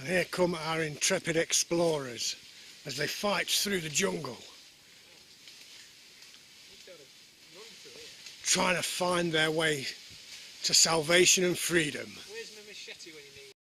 And here come our intrepid explorers as they fight through the jungle, trying to find their way to salvation and freedom. Where's my machete when you need it?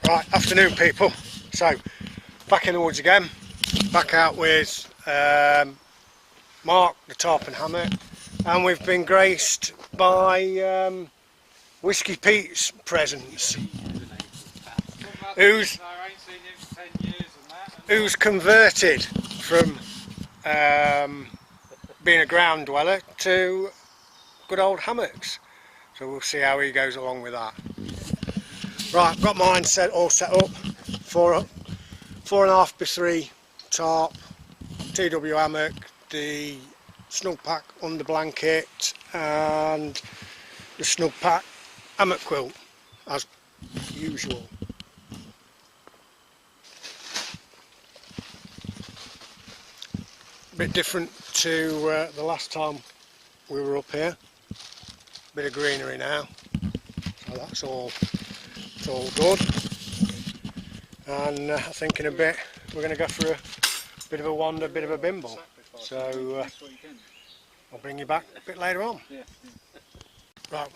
Right, afternoon people. So, back in the woods again, back out with Mark, the tarp and hammock, and we've been graced by Whiskey Pete's presence, who's converted from being a ground dweller to good old hammocks. So we'll see how he goes along with that. Right, got mine all set up. 4.5 by 3 tarp, TW hammock, the snug pack under blanket, and the snug pack hammock quilt as usual. A bit different to the last time we were up here. Bit of greenery now, so that's all. It's all good. And I think in a bit we're going to go for a bit of a wander, a bit of a bimble. So I'll bring you back a bit later on. Right,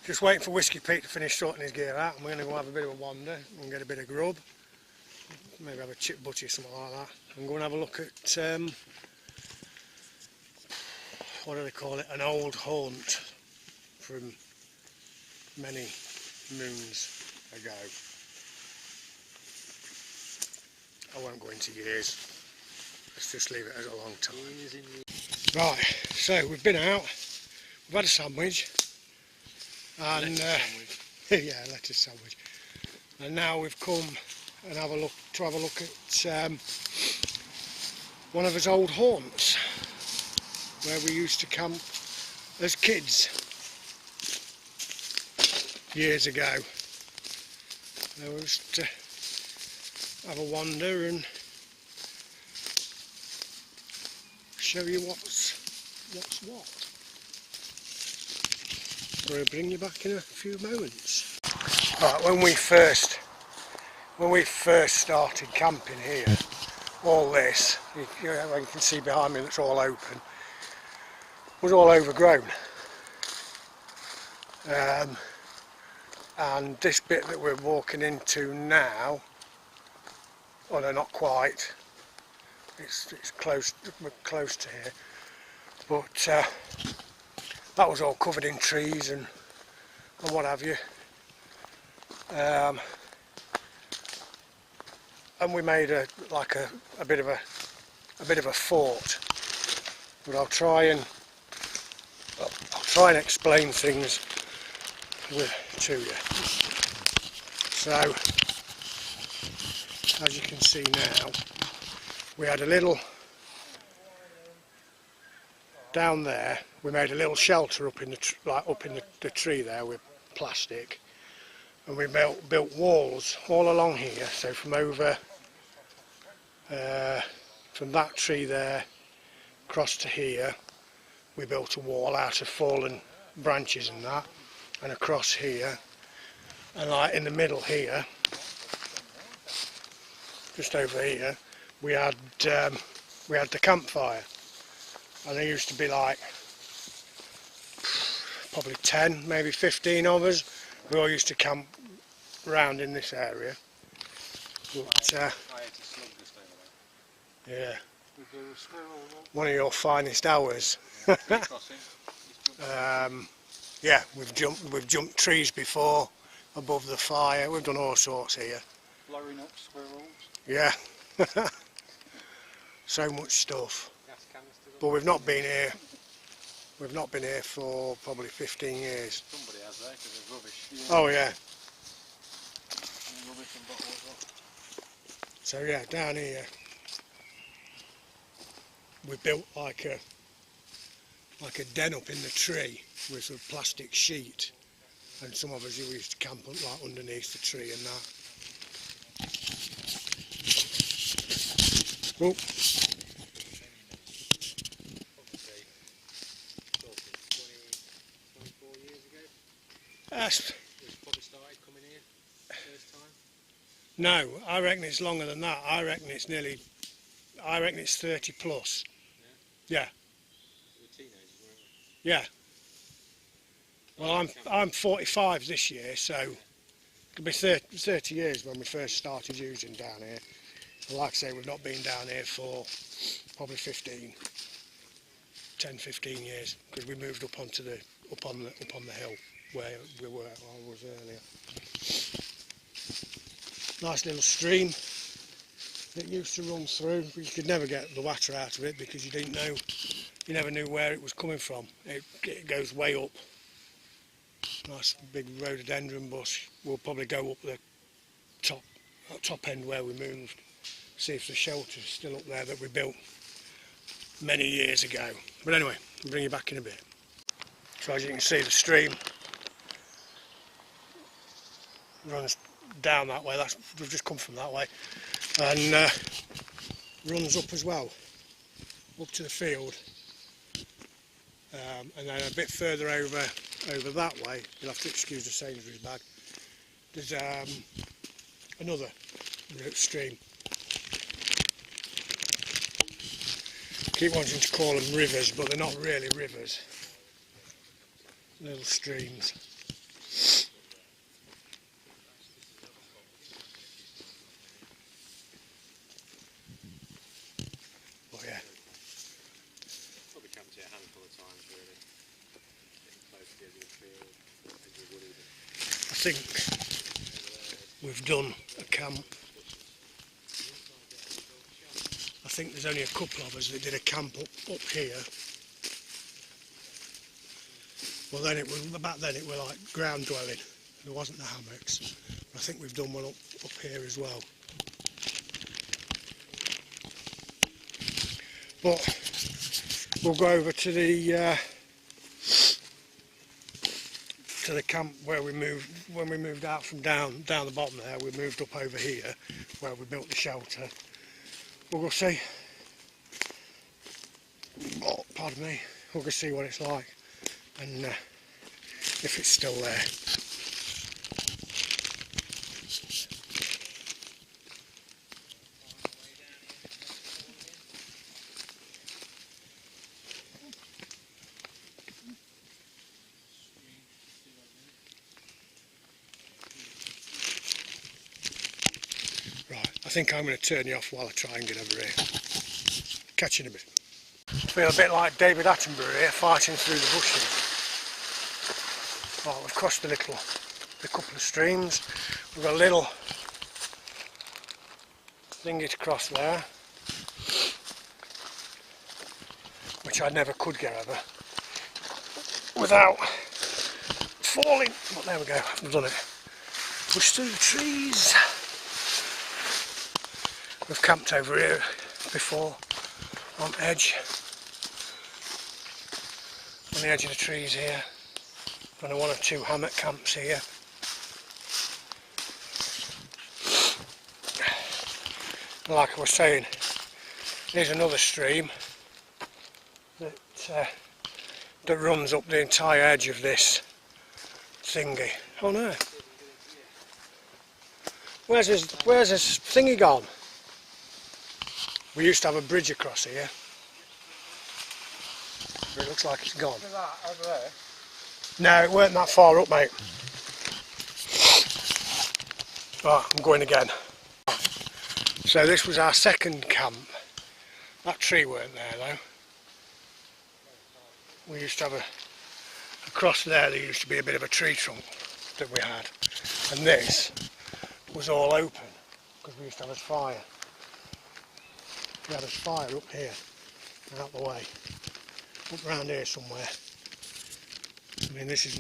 just waiting for Whiskey Pete to finish sorting his gear out, and we're going to go have a bit of a wander and get a bit of grub. Maybe have a chip butty or something like that. And go and have a look at what do they call it? An old haunt from many moons ago. I won't go into years, let's just leave it as a long time. Right, so we've been out, we've had a sandwich, and yeah, lettuce sandwich, and now we've come and have a look at one of his old haunts where we used to camp as kids years ago. So we used to have a wander and show you what's what. We'll bring you back in a few moments. Right, when we first started camping here, all this, you can see behind me that's all open, was all overgrown. And this bit that we're walking into now, well, no, not quite, it's close, we're close to here, but that was all covered in trees and what have you. And we made a bit of a fort. But I'll try and explain things to you. So, as you can see now, we had a little down there. We made a little shelter up in the tree there with plastic, and we built walls all along here. So from over from that tree there across to here, we built a wall out of fallen branches and that, and across here, and like in the middle here, just over here, we had the campfire, and there used to be like probably 10, maybe 15 of us. We all used to camp round in this area. But, yeah, one of your finest hours. Yeah, we've jumped trees before above the fire. We've done all sorts here. Blowing up squirrels. Yeah. So much stuff. But we've not been here. We've not been here for probably 15 years. Somebody has there because there's rubbish. Oh yeah. And rubbish and bottles. So yeah, down here we built like a den up in the tree with a plastic sheet, and some of us used to camp up like underneath the tree and that. Oh. Yes. Probably started coming here first time. No, I reckon it's longer than that. I reckon it's 30 plus. Yeah. We were teenagers, weren't we? Yeah. Well, I'm 45 this year, so it'll be 30 years when we first started using down here. And like I say, we've not been down here for probably 10, 15 years, because we moved up on the hill where I was earlier. Nice little stream that used to run through, but you could never get the water out of it because you never knew where it was coming from. It goes way up. Nice big rhododendron bush. We'll probably go up the top end where we moved, see if the shelter's still up there that we built many years ago. But anyway, I'll bring you back in a bit. So as you can see, the stream runs down that way. We've just come from that way, and runs up as well, up to the field, and then a bit further over that way. You'll have to excuse the Sainsbury's bag. There's another stream. Keep wanting to call them rivers, but they're not really rivers. Little streams. Oh yeah. Probably camped here a handful of times really. Getting close to the edge of the field, edge of the wood even. I think we've done a camp. I think there's only a couple of us that did a camp up here. Well, back then it was like ground dwelling. There wasn't the hammocks. But I think we've done one up here as well. But we'll go over to the camp where we moved when we moved out from down the bottom there. We moved up over here where we built the shelter. We'll go see. Oh, pardon me. We'll go see what it's like, and if it's still there. Right, I think I'm going to turn you off while I try and get over here. Catch you in a bit. I feel a bit like David Attenborough here, fighting through the bushes. Right, we've crossed the couple of streams. We've got a little thingy to cross there, which I never could get over without falling. But there we go, I've done it. Push through the trees. We've camped over here before, on the edge of the trees here. Done one or two hammock camps here. Like I was saying, here's another stream that that runs up the entire edge of this thingy. Oh no! Where's his thingy gone? We used to have a bridge across here, but it looks like it's gone. Look at that over there. No, it weren't that far up, mate. Right, I'm going again. So this was our second camp. That tree weren't there though. We used to have across there used to be a bit of a tree trunk that we had. And this was all open because we used to have a fire. We had a fire up here, out the way, up round here somewhere. I mean, this is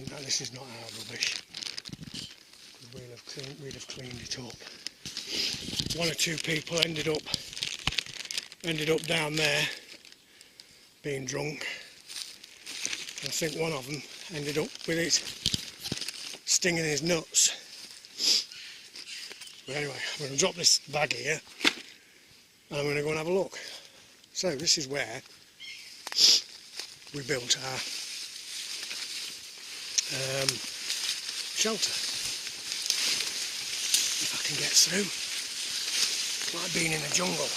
not our rubbish. We'd have cleaned it up. One or two people ended up down there being drunk. I think one of them ended up with it stinging his nuts. But anyway, I'm going to drop this bag here and I'm going to go and have a look. So this is where we built our shelter. If I can get through. It's like being in the jungle.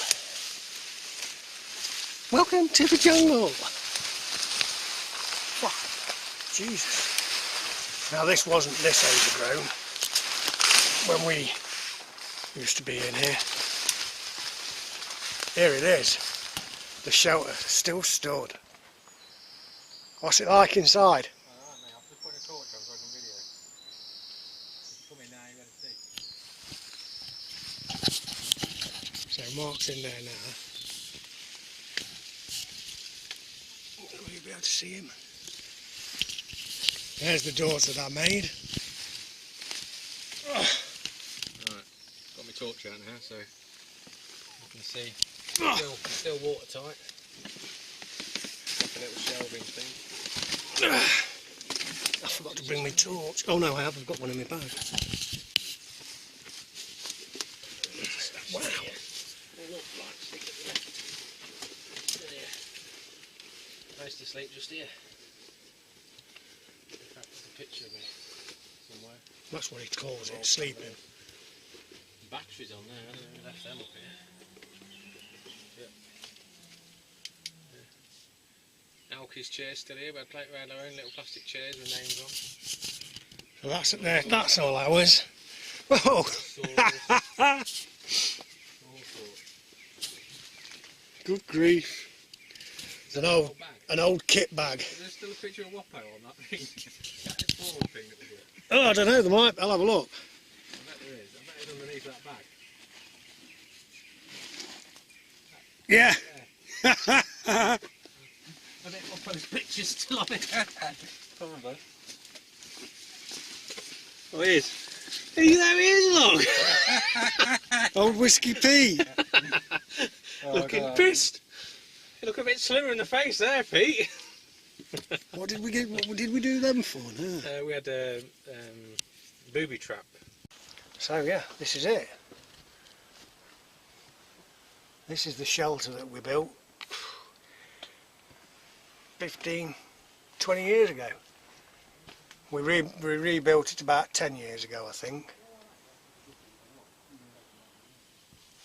Welcome to the jungle. Wow, Jesus. Now this wasn't this overgrown when we used to be in here. Here it is. The shelter still stood. What's it like inside? Alright mate, I've just put a torch on so I can video. Come in now, you gotta see. So Mark's in there now. Will you be able to see him? There's the doors that I made. Right, got my torch out now so you can see. Still watertight. Like a little shelving thing. I forgot to bring my torch. Oh no, I have. I've got one in my bag. Wow. I used to sleep just here. In fact, there's a picture of me somewhere. That's what he calls it, sleeping. Batteries on there, I don't know, we left them up here. Yeah. Alky's chair's still here, but we had our own little plastic chairs with names on. So that's it there. That's all ours. Whoa! Good grief. It's an old kit bag. Is there still a picture of Wappo on that thing? That forward thing that we did. Oh, I don't know. There might. I'll have a look. I bet there is. I bet it's underneath that bag. Yeah. I bet Wappo's picture's still on it. Probably. Oh, he is. Hey, there he is, look. Old Whiskey P. Looking pissed. You look a bit slimmer in the face there, Pete. What did we get? What did we do them for? No. We had a booby trap. So yeah, this is it. This is the shelter that we built 15, 20 years ago. We rebuilt it about 10 years ago, I think.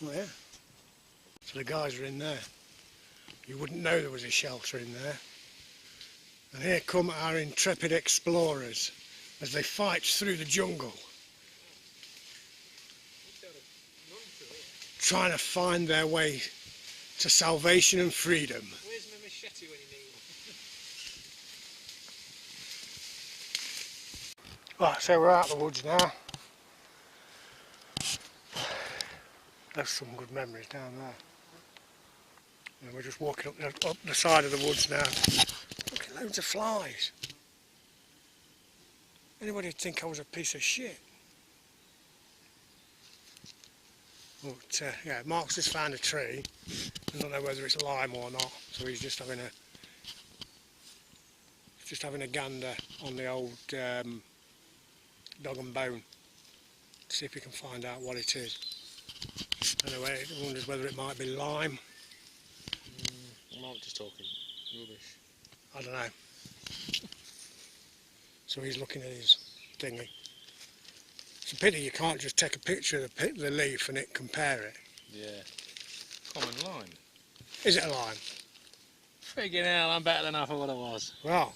Oh yeah. So the guys are in there. You wouldn't know there was a shelter in there. And here come our intrepid explorers as they fight through the jungle, trying to find their way to salvation and freedom. Where's my machete when you need one? Right, so we're out of the woods now. There's some good memories down there. And we're just walking up the side of the woods now. Look at loads of flies. Anybody would think I was a piece of shit. But yeah, Mark's just found a tree. I don't know whether it's lime or not, so he's just having a gander on the old dog and bone to see if he can find out what it is. Anyway, he wonders whether it might be lime. I'm not just talking rubbish. I don't know. So he's looking at his thingy. It's a pity you can't just take a picture of the leaf and compare it. Yeah. Common lime. Is it a lime? Friggin' hell, I'm better than I thought I was. Well,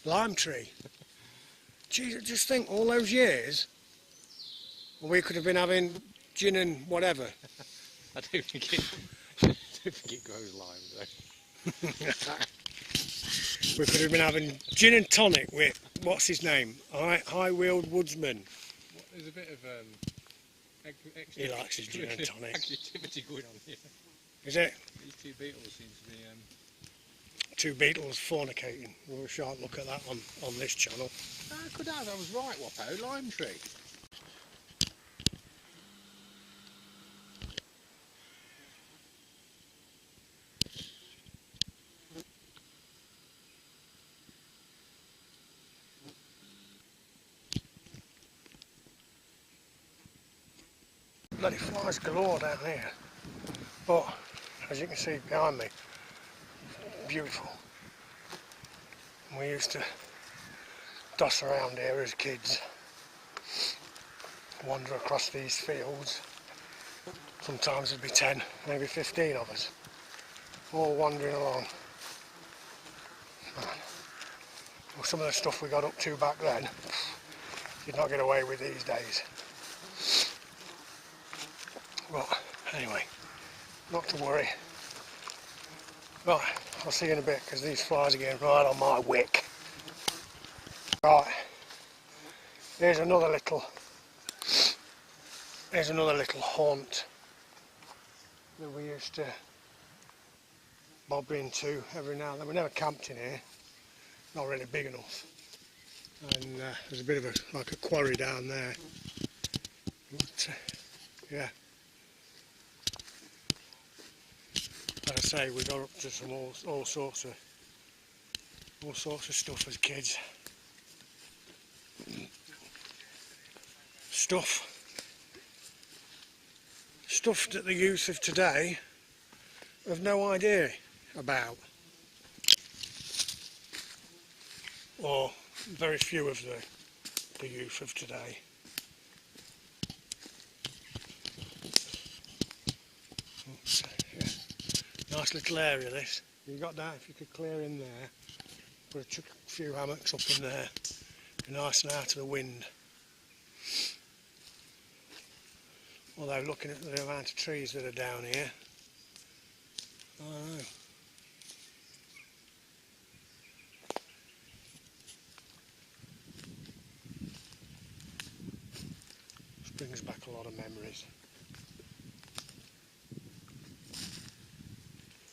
lime tree. Jeez, just think, all those years, we could have been having gin and whatever. I do think it grows lime though. We could have been having gin and tonic with, what's his name? High-wheeled woodsman. There's a bit of extra He likes his gin and tonic. activity going on here. Is it? These two beetles seem to be... Two beetles fornicating. We shan't look at that on this channel. I could have, I was right, Wappo, lime tree. Bloody flies galore down there. But, as you can see behind me, beautiful. We used to doss around here as kids, wander across these fields. Sometimes there'd be 10, maybe 15 of us, all wandering along. Well, some of the stuff we got up to back then, you'd not get away with these days. But anyway, not to worry. Right, I'll see you in a bit because these flies are getting right on my wick. Right, here's another little haunt that we used to bob into every now and then. We never camped in here, not really big enough. And there's a bit of like a quarry down there. But, yeah. Like I say, we got up to some all sorts of stuff as kids. Stuff that the youth of today have no idea about, or very few of the youth of today. Oops, yeah. Nice little area this. You got that, if you could clear in there, put a few hammocks up in there, be nice and out of the wind. Although looking at the amount of trees that are down here, I don't know. This brings back a lot of memories.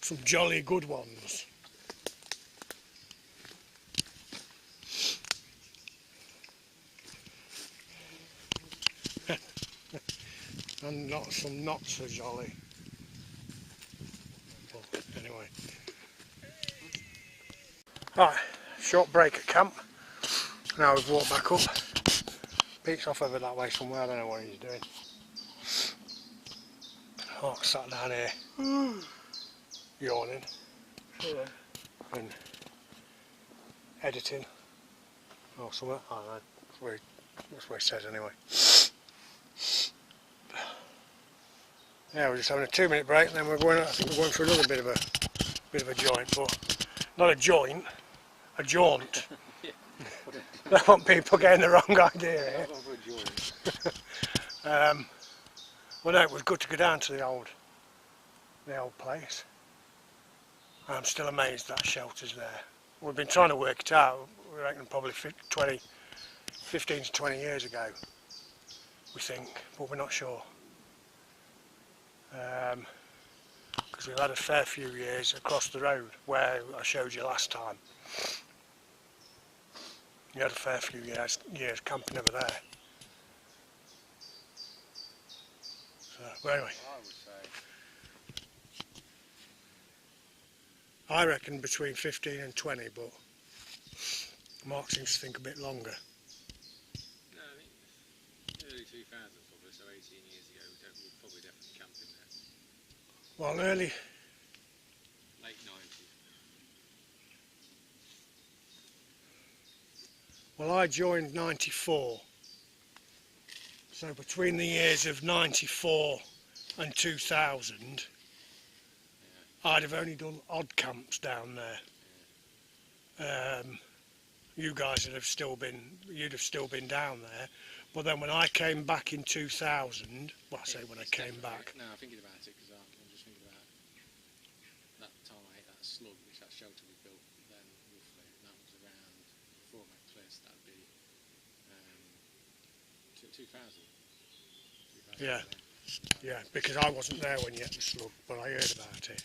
Some jolly good ones. And not some not so jolly. But anyway. Right, short break at camp. Now we've walked back up. Pete's off over that way somewhere, I don't know what he's doing. Oh, sat down here, yawning. And editing. Or something, I don't know. That's what he says anyway. Yeah, we're just having a 2-minute break, and then we're going. I think we're going for another bit of a joint, but not a joint, a jaunt. I don't want people getting the wrong idea here. Well, no, it was good to go down to the old place. I'm still amazed that shelter's there. We've been trying to work it out. We reckon probably 15 to 20 years ago, we think, but we're not sure. Because we've had a fair few years across the road where I showed you last time. You had a fair few years camping over there. So, but anyway. I reckon between 15 and 20, but Mark seems to think a bit longer. No, I think early 2000s probably, so 18 years ago, we probably definitely camped Well, early. Late 90s. Well, I joined 94. So between the years of 94 and 2000, I'd have only done odd camps down there. You guys would have still been, you'd have still been down there. But then when I came back in 2000, well, I say when I came back. No, I'm thinking about it because I'm just thinking about that time I hit that slug, which that shelter we built then roughly. And that was around before I met Cliss. That'd be 2000. Yeah, yeah, because I wasn't there when you had the slug, but I heard about it.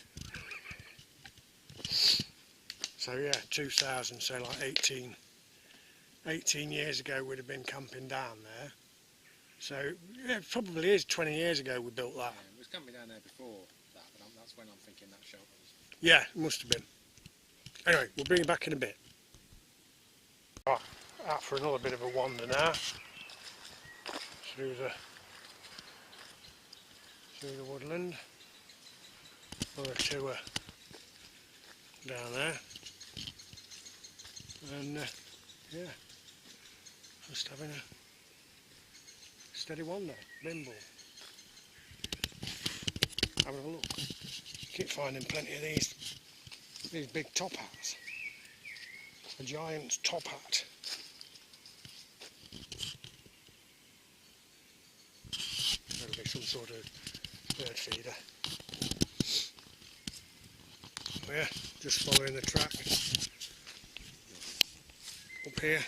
So yeah, 2000, so like 18 years ago we'd have been camping down there. So yeah, it probably is 20 years ago we built that. Yeah, it was camping down there before that, but that's when I'm thinking that shelter was. Yeah, it must have been. Anyway, we'll bring you back in a bit. Right, out for another bit of a wander now. Through the woodland. Another tour down there. And yeah, just having a steady wander, nimble. Having a look. Keep finding plenty of these big top hats. A giant's top hat. That'll be some sort of bird feeder. Oh yeah, just following the track. Up here.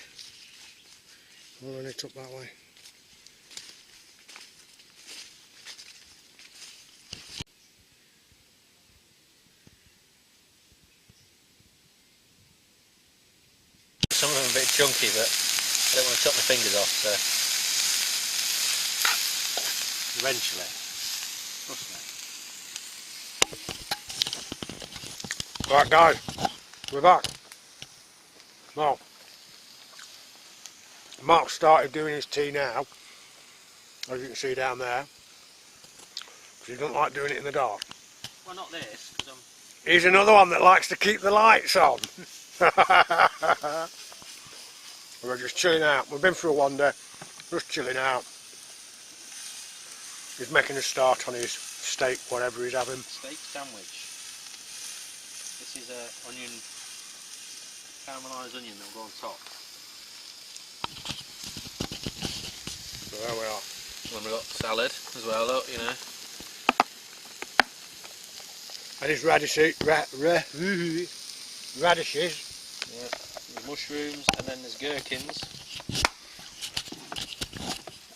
We'll run it up that way. Some of them are a bit chunky, but I don't want to chop my fingers off, so eventually. Trust me. Right guys, we're back. Well, Mark's started doing his tea now, as you can see down there, because he doesn't like doing it in the dark. Well, not this, because He's another one that likes to keep the lights on. We're just chilling out. We've been for a wander, just chilling out. He's making a start on his steak, whatever he's having. steak sandwich. This is onion, caramelised onion that will go on top. So there we are. And we've got salad as well, look, you know. And his radishes. Yeah, there's mushrooms, and then there's gherkins.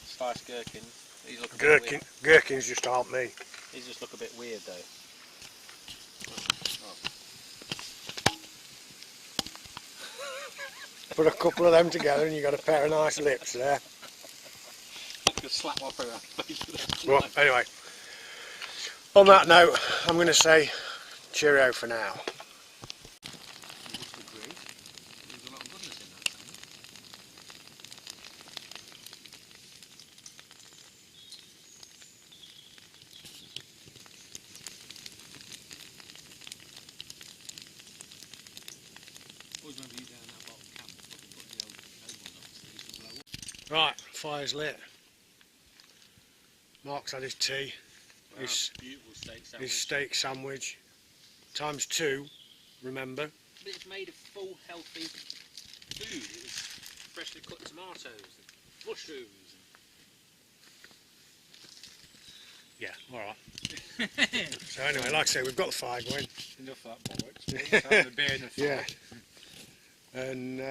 Sliced gherkin. These look a bit weird. Gherkins just aren't me. These just look a bit weird though. Put a couple of them together and you've got a pair of nice lips there. Just slap my around the face. Well, anyway, on that note, I'm going to say cheerio for now. There's a lot of goodness in that thing. Always remember you down that bottom camp, fucking putting the old ones on so they used to blow up. Right, fire's lit. Mark's had his tea, Beautiful steak sandwich. his steak sandwich, times 2, remember. But it's made of full, healthy food. It was freshly cut tomatoes and mushrooms. Yeah, alright. So anyway, like I say, we've got the fire going. Enough of that bollocks. Let's have a beer and a fire. Yeah.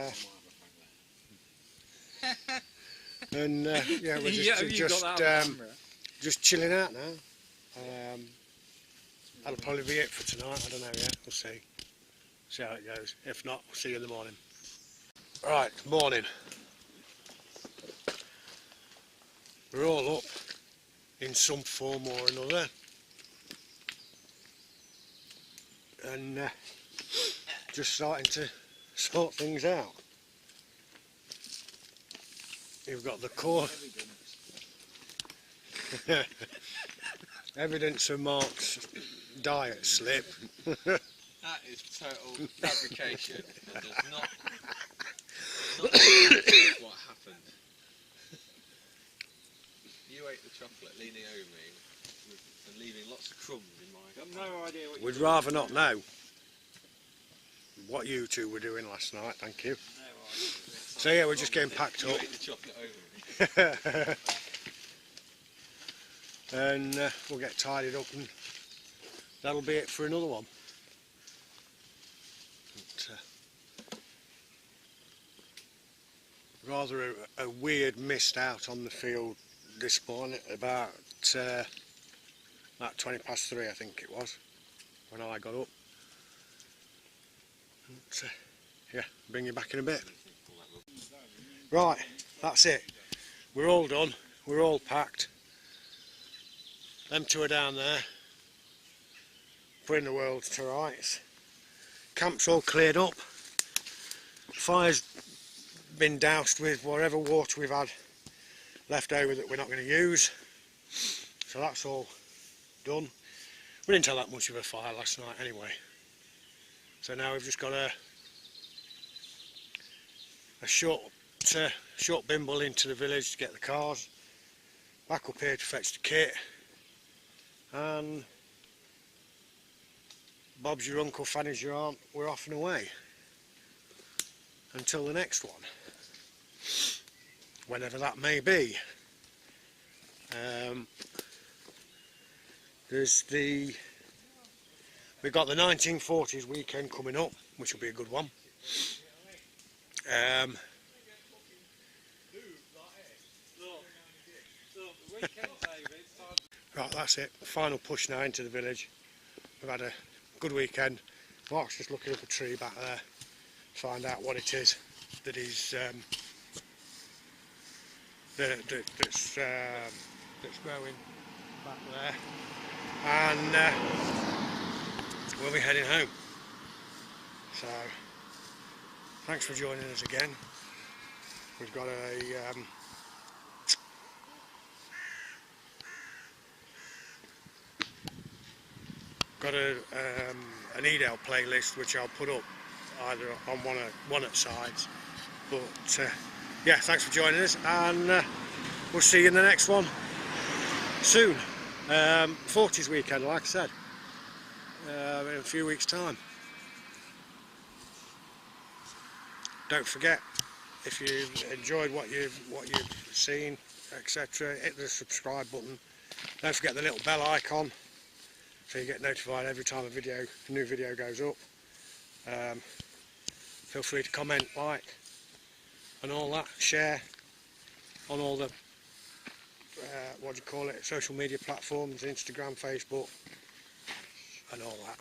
And yeah, we're just chilling out now. That'll probably be it for tonight. I don't know yet. We'll see. See how it goes. If not, we'll see you in the morning. Right, morning. We're all up in some form or another. And just starting to sort things out. You've got the core evidence of Mark's diet slip. That is total fabrication. It does not what happened. You ate the chocolate leaning over me and leaving lots of crumbs in my... I've got no idea what you're We'd rather not know what you two were doing last night, thank you. So yeah, we're just getting packed You up. ate the chocolate over me. And we'll get tidied up and that'll be it for another one. But, rather a weird mist out on the field this morning, about 20 past 3 I think it was when I got up. But, yeah, bring you back in a bit. Right, that's it. We're all done, we're all packed. Them two are down there, putting the world to rights. Camp's all cleared up. Fire's been doused with whatever water we've had left over that we're not going to use. So that's all done. We didn't have that much of a fire last night anyway. So now we've just got a short bimble into the village to get the cars. Back up here to fetch the kit. And Bob's your uncle, Fanny's your aunt, we're off and away. Until the next one. Whenever that may be. We've got the 1940s weekend coming up, which will be a good one. Right, that's it. Final push now into the village. We've had a good weekend. Mark's just looking up a tree back there, find out what it is that he's that's growing back there, and we'll be heading home. So thanks for joining us again. We've got an Edel playlist which I'll put up either on one at sides. But yeah, thanks for joining us, and we'll see you in the next one soon. 40s weekend, like I said, in a few weeks' time. Don't forget, if you've enjoyed what you've seen, etc., hit the subscribe button. Don't forget the little bell icon, so you get notified every time a new video goes up. Feel free to comment, like, and all that. Share on all the social media platforms, Instagram, Facebook, and all that.